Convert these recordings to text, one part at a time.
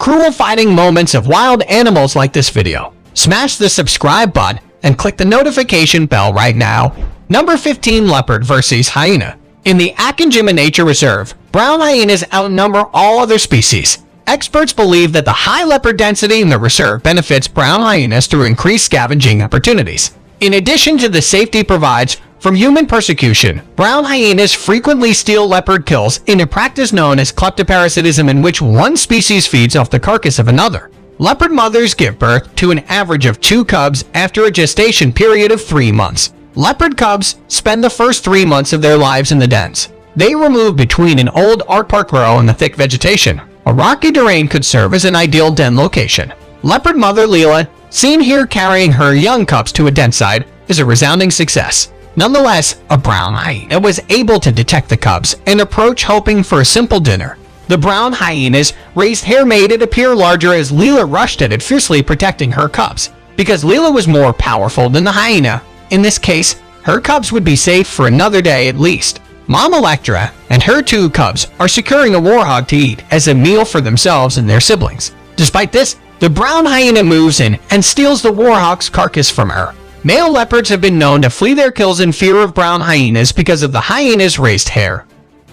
cruel fighting moments of wild animals like this video. Smash the subscribe button and click the notification bell right now. Number 15. Leopard vs. Hyena. In the Akinjima Nature Reserve, brown hyenas outnumber all other species. Experts believe that the high leopard density in the reserve benefits brown hyenas through increased scavenging opportunities. In addition to the safety provides from human persecution, brown hyenas frequently steal leopard kills in a practice known as kleptoparasitism, in which one species feeds off the carcass of another. Leopard mothers give birth to an average of 2 cubs after a gestation period of 3 months. Leopard cubs spend the first 3 months of their lives in the dens. They remove between an old art park row and the thick vegetation. A rocky terrain could serve as an ideal den location. Leopard mother Leela, seen here carrying her young cubs to a den site, is a resounding success. Nonetheless, a brown hyena was able to detect the cubs and approach, hoping for a simple dinner. The brown hyena's raised hair made it appear larger as Leela rushed at it, fiercely protecting her cubs. Because Leela was more powerful than the hyena, in this case, her cubs would be safe for another day at least. Mom Electra and her 2 cubs are securing a warhog to eat as a meal for themselves and their siblings. Despite this, the brown hyena moves in and steals the warhog's carcass from her. Male leopards have been known to flee their kills in fear of brown hyenas because of the hyena's raised hair,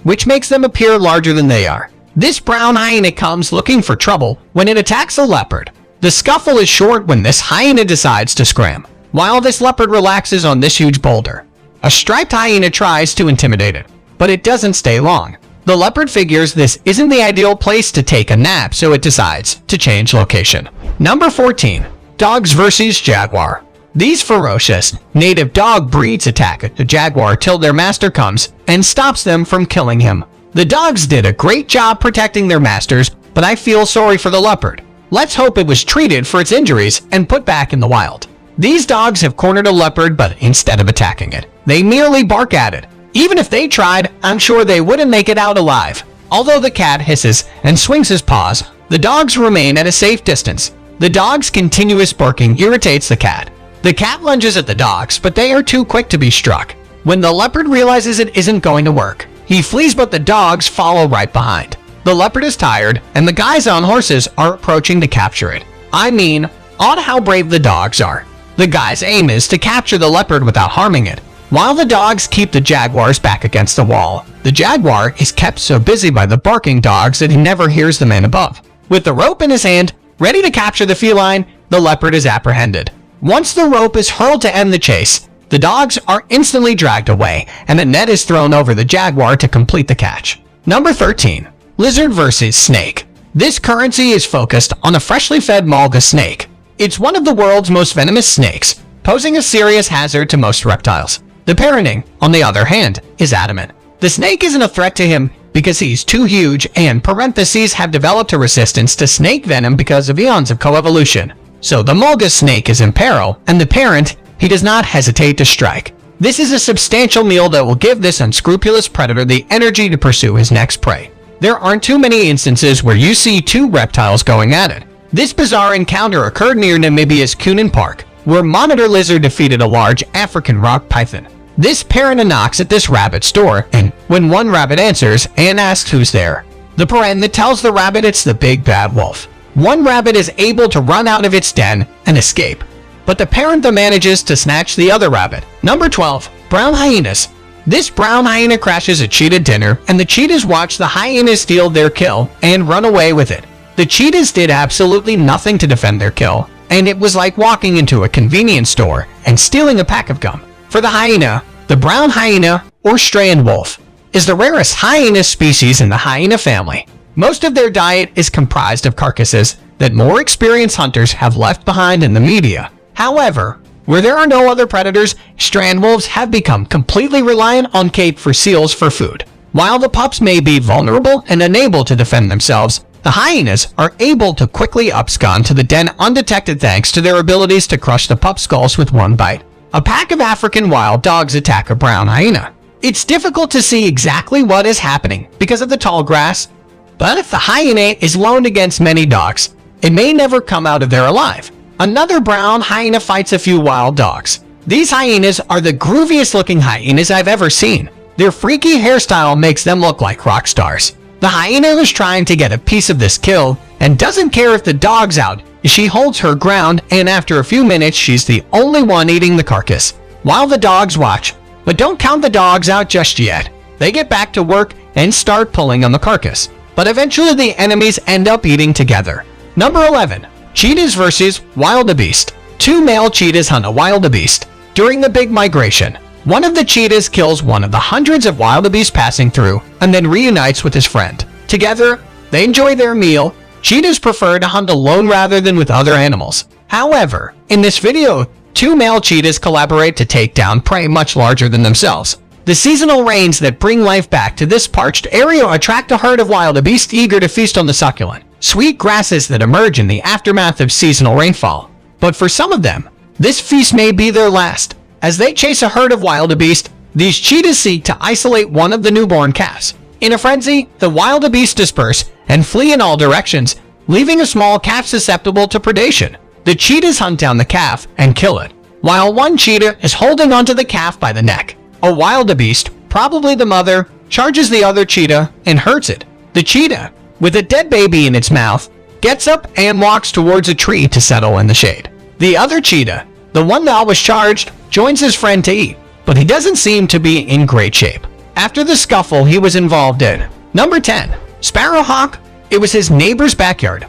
which makes them appear larger than they are. This brown hyena comes looking for trouble when it attacks a leopard. The scuffle is short when this hyena decides to scram, while this leopard relaxes on this huge boulder. A striped hyena tries to intimidate it, but it doesn't stay long. The leopard figures this isn't the ideal place to take a nap, so it decides to change location. Number 14. Dogs vs. Jaguar. These ferocious native dog breeds attack a jaguar till their master comes and stops them from killing him. The dogs did a great job protecting their masters, but I feel sorry for the leopard. Let's hope it was treated for its injuries and put back in the wild. These dogs have cornered a leopard, but instead of attacking it, they merely bark at it. Even if they tried, I'm sure they wouldn't make it out alive. Although the cat hisses and swings his paws, the dogs remain at a safe distance. The dog's continuous barking irritates the cat. The cat lunges at the dogs, but they are too quick to be struck. When the leopard realizes it isn't going to work, he flees, but the dogs follow right behind. The leopard is tired, and the guys on horses are approaching to capture it. I mean, odd how brave the dogs are. The guy's aim is to capture the leopard without harming it, while the dogs keep the jaguar's back against the wall. The jaguar is kept so busy by the barking dogs that he never hears the man above. With the rope in his hand, ready to capture the feline, the leopard is apprehended. Once the rope is hurled to end the chase, the dogs are instantly dragged away, and a net is thrown over the jaguar to complete the catch. Number 13. Lizard vs. Snake. This currency is focused on a freshly fed mulga snake. It's one of the world's most venomous snakes, posing a serious hazard to most reptiles. The parenting, on the other hand, is adamant. The snake isn't a threat to him because he's too huge, and parentheses have developed a resistance to snake venom because of eons of coevolution. So the mulga snake is in peril, and the parent, he does not hesitate to strike. This is a substantial meal that will give this unscrupulous predator the energy to pursue his next prey. There aren't too many instances where you see 2 reptiles going at it. This bizarre encounter occurred near Namibia's Kunin Park, where monitor lizard defeated a large African rock python. This parent knocks at this rabbit's door, and when one rabbit answers and asks who's there, the parent tells the rabbit it's the big bad wolf. One rabbit is able to run out of its den and escape, but the parent manages to snatch the other rabbit. Number 12. Brown hyenas. This brown hyena crashes a cheetah dinner, and the cheetahs watch the hyenas steal their kill and run away with it. The cheetahs did absolutely nothing to defend their kill, and it was like walking into a convenience store and stealing a pack of gum. For the hyena, the brown hyena, or strand wolf, is the rarest hyena species in the hyena family. Most of their diet is comprised of carcasses that more experienced hunters have left behind in the media. However, where there are no other predators, strand wolves have become completely reliant on Cape for seals for food. While the pups may be vulnerable and unable to defend themselves, the hyenas are able to quickly abscond to the den undetected thanks to their abilities to crush the pup skulls with one bite. A pack of African wild dogs attack a brown hyena. It's difficult to see exactly what is happening because of the tall grass, but if the hyena is lone against many dogs, it may never come out of there alive. Another brown hyena fights a few wild dogs. These hyenas are the grooviest looking hyenas I've ever seen. Their freaky hairstyle makes them look like rock stars. The hyena is trying to get a piece of this kill and doesn't care if the dog's out. She holds her ground, and after a few minutes she's the only one eating the carcass, while the dogs watch. But don't count the dogs out just yet. They get back to work and start pulling on the carcass, but eventually the enemies end up eating together. Number 11. Cheetahs versus wildebeest. Two male cheetahs hunt a wildebeest. During the big migration, one of the cheetahs kills one of the hundreds of wildebeest passing through and then reunites with his friend. Together, they enjoy their meal. Cheetahs prefer to hunt alone rather than with other animals. However, in this video, two male cheetahs collaborate to take down prey much larger than themselves. The seasonal rains that bring life back to this parched area attract a herd of wildebeest eager to feast on the succulent, sweet grasses that emerge in the aftermath of seasonal rainfall. But for some of them, this feast may be their last. As they chase a herd of wildebeest, these cheetahs seek to isolate one of the newborn calves. In a frenzy, the wildebeest disperse and flee in all directions, leaving a small calf susceptible to predation. The cheetahs hunt down the calf and kill it, while one cheetah is holding onto the calf by the neck. A wildebeest, probably the mother, charges the other cheetah and hurts it. The cheetah, with a dead baby in its mouth, gets up and walks towards a tree to settle in the shade. The other cheetah, the one that was charged, joins his friend to eat, but he doesn't seem to be in great shape after the scuffle he was involved in. Number 10. Sparrowhawk. It was his neighbor's backyard,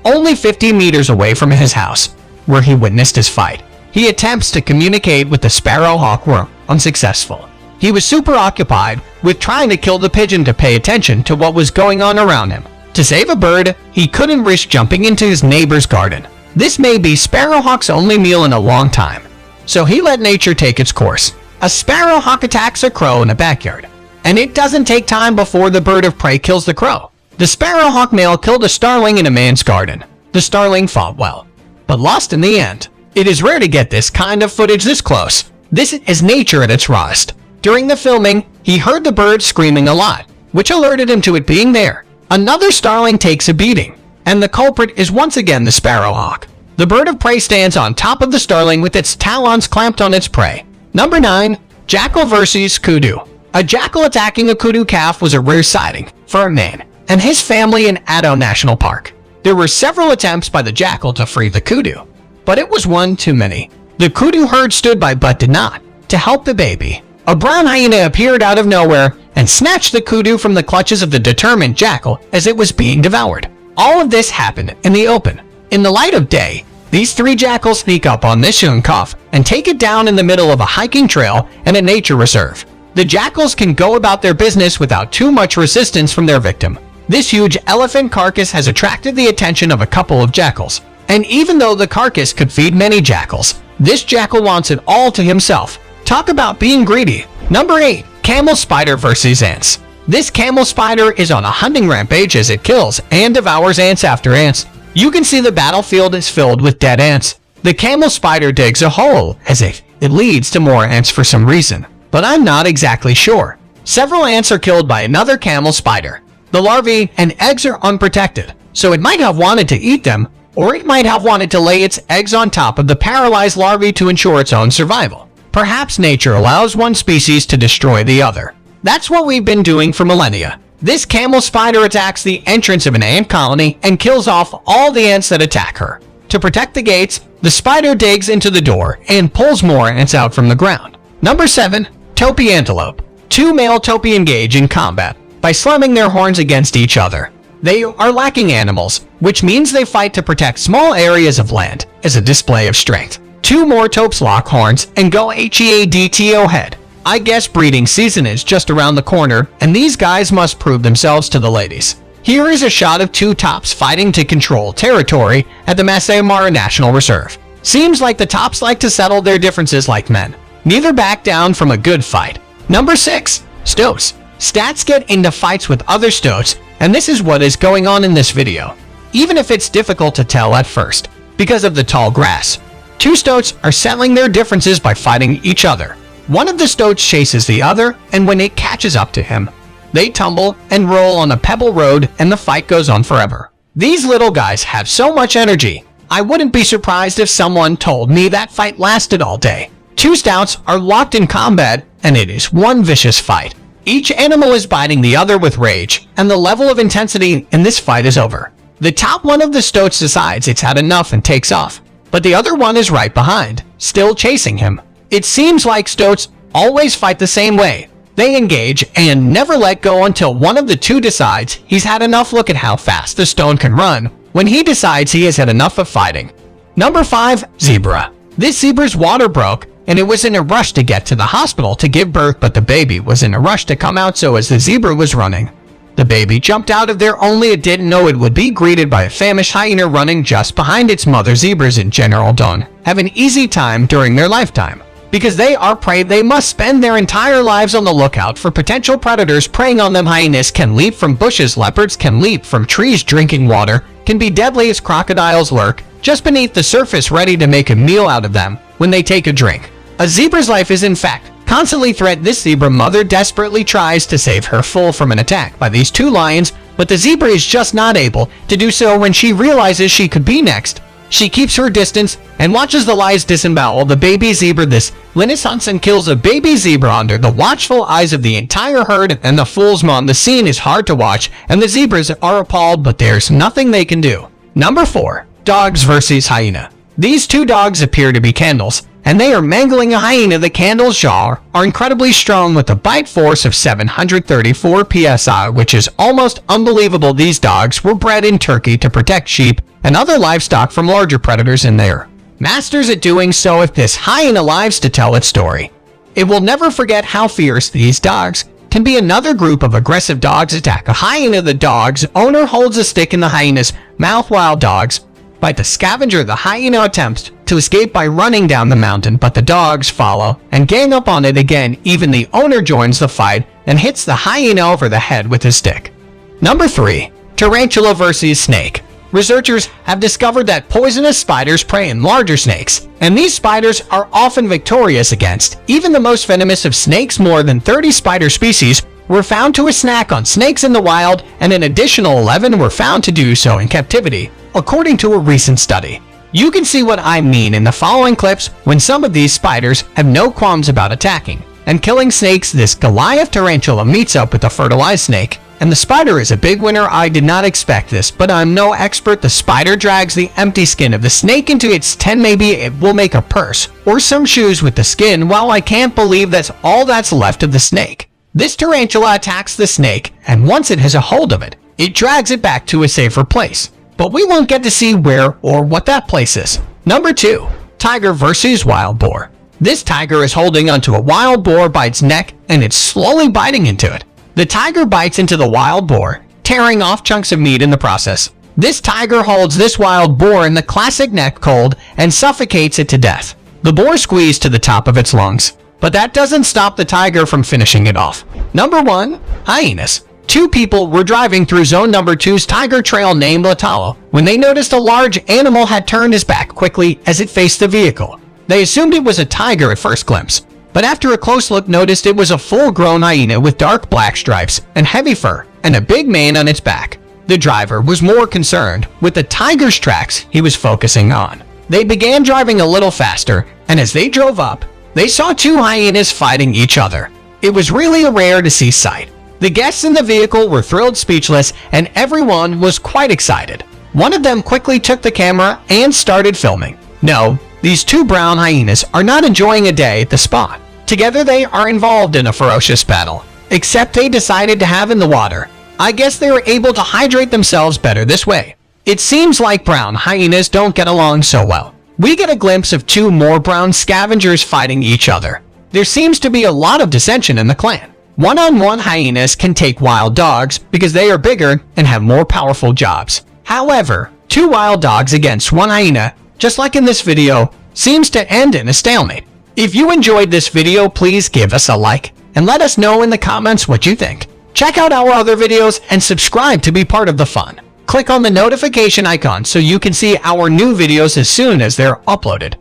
only 50 meters away from his house, where he witnessed his fight. He attempts to communicate with the sparrowhawk were unsuccessful. He was super occupied with trying to kill the pigeon to pay attention to what was going on around him. To save a bird, he couldn't risk jumping into his neighbor's garden. This may be Sparrowhawk's only meal in a long time, so he let nature take its course. A sparrowhawk attacks a crow in a backyard, and it doesn't take time before the bird of prey kills the crow. The sparrowhawk male killed a starling in a man's garden. The starling fought well, but lost in the end. It is rare to get this kind of footage this close. This is nature at its rawest. During the filming, he heard the bird screaming a lot, which alerted him to it being there. Another starling takes a beating, and the culprit is once again the sparrowhawk. The bird of prey stands on top of the starling with its talons clamped on its prey. Number 9. Jackal versus kudu. A jackal attacking a kudu calf was a rare sighting for a man and his family in Addo National Park. There were several attempts by the jackal to free the kudu, but it was one too many. The kudu herd stood by but did not to help the baby. A brown hyena appeared out of nowhere and snatched the kudu from the clutches of the determined jackal as it was being devoured. All of this happened in the open. In the light of day, these three jackals sneak up on this young calf and take it down in the middle of a hiking trail and a nature reserve. The jackals can go about their business without too much resistance from their victim. This huge elephant carcass has attracted the attention of a couple of jackals, and even though the carcass could feed many jackals, this jackal wants it all to himself. Talk about being greedy. Number 8. Camel spider versus ants. This camel spider is on a hunting rampage as it kills and devours ants after ants. You can see the battlefield is filled with dead ants. The camel spider digs a hole as if it leads to more ants for some reason, but I'm not exactly sure. Several ants are killed by another camel spider. The larvae and eggs are unprotected, so it might have wanted to eat them, or it might have wanted to lay its eggs on top of the paralyzed larvae to ensure its own survival. Perhaps nature allows one species to destroy the other. That's what we've been doing for millennia. This camel spider attacks the entrance of an ant colony and kills off all the ants that attack her. To protect the gates, the spider digs into the door and pulls more ants out from the ground. Number 7. Topi antelope. Two male topi engage in combat by slamming their horns against each other. They are lacking animals, which means they fight to protect small areas of land as a display of strength. Two more topes lock horns and go headto head. I guess breeding season is just around the corner, and these guys must prove themselves to the ladies. Here is a shot of two tops fighting to control territory at the Masai Mara National Reserve. Seems like the tops like to settle their differences like men. Neither back down from a good fight. Number 6. Stoats. Stats get into fights with other stoats, and this is what is going on in this video. Even if it's difficult to tell at first, because of the tall grass. Two stoats are settling their differences by fighting each other. One of the stoats chases the other, and when it catches up to him, they tumble and roll on a pebble road, and the fight goes on forever. These little guys have so much energy. I wouldn't be surprised if someone told me that fight lasted all day. Two stoats are locked in combat, and it is one vicious fight. Each animal is biting the other with rage, and the level of intensity in this fight is over. The top one of the stoats decides it's had enough and takes off, but the other one is right behind, still chasing him. It seems like stoats always fight the same way. They engage and never let go until one of the two decides he's had enough. Look at how fast the stoat can run when he decides he has had enough of fighting. Number 5. Zebra. This zebra's water broke, and it was in a rush to get to the hospital to give birth, but the baby was in a rush to come out, so as the zebra was running, the baby jumped out of there, only it didn't know it would be greeted by a famished hyena running just behind its mother. Zebras in general don't have an easy time during their lifetime. Because they are prey, they must spend their entire lives on the lookout for potential predators preying on them. Hyenas can leap from bushes, leopards can leap from trees, drinking water can be deadly as crocodiles lurk just beneath the surface ready to make a meal out of them when they take a drink. A zebra's life is in fact constantly threatened. This zebra mother desperately tries to save her foal from an attack by these two lions, but the zebra is just not able to do so. When she realizes she could be next, she keeps her distance and watches the lions disembowel the baby zebra. This lioness hunts and kills a baby zebra under the watchful eyes of the entire herd and the fool's mom. The scene is hard to watch and the zebras are appalled, but there's nothing they can do. Number 4. Dogs versus hyena. These two dogs appear to be candles, and they are mangling a hyena. The candle's jaws are incredibly strong with a bite force of 734 psi, which is almost unbelievable. These dogs were bred in Turkey to protect sheep and other livestock from larger predators and their masters at doing so. If this hyena lives to tell its story, it will never forget how fierce these dogs can be. Another group of aggressive dogs attack a hyena. The dog's owner holds a stick in the hyena's mouth while dogs bite the scavenger. The hyena attempts to escape by running down the mountain, but the dogs follow and gang up on it again. Even the owner joins the fight and hits the hyena over the head with his stick. Number 3. Tarantula versus snake. Researchers have discovered that poisonous spiders prey on larger snakes, and these spiders are often victorious against even the most venomous of snakes. More than 30 spider species were found to snack on snakes in the wild, and an additional 11 were found to do so in captivity, according to a recent study. You can see what I mean in the following clips when some of these spiders have no qualms about attacking and killing snakes. This Goliath tarantula meets up with a fertilized snake, and the spider is a big winner. I did not expect this, but I'm no expert. The spider drags the empty skin of the snake into its tent. Maybe it will make a purse or some shoes with the skin. Well, I can't believe that's all that's left of the snake. This tarantula attacks the snake, and once it has a hold of it, it drags it back to a safer place. But we won't get to see where or what that place is. Number 2. Tiger versus wild boar. This tiger is holding onto a wild boar by its neck, and it's slowly biting into it. The tiger bites into the wild boar, tearing off chunks of meat in the process. This tiger holds this wild boar in the classic neck hold and suffocates it to death. The boar squeezed to the top of its lungs, but that doesn't stop the tiger from finishing it off. Number 1. Hyenas. Two people were driving through Zone Number 2's tiger trail named Latalo when they noticed a large animal had turned his back quickly as it faced the vehicle. They assumed it was a tiger at first glimpse, but after a close look noticed it was a full-grown hyena with dark black stripes and heavy fur and a big mane on its back. The driver was more concerned with the tiger's tracks he was focusing on. They began driving a little faster, and as they drove up, they saw two hyenas fighting each other. It was really a rare to see sight. The guests in the vehicle were thrilled, speechless, and everyone was quite excited. One of them quickly took the camera and started filming. No, these two brown hyenas are not enjoying a day at the spot. Together they are involved in a ferocious battle, except they decided to have in the water. I guess they were able to hydrate themselves better this way. It seems like brown hyenas don't get along so well. We get a glimpse of two more brown scavengers fighting each other. There seems to be a lot of dissension in the clan. One-on-one hyenas can take wild dogs because they are bigger and have more powerful jobs. However, two wild dogs against one hyena, just like in this video, seems to end in a stalemate. If you enjoyed this video, please give us a like and let us know in the comments what you think. Check out our other videos and subscribe to be part of the fun. Click on the notification icon so you can see our new videos as soon as they're uploaded.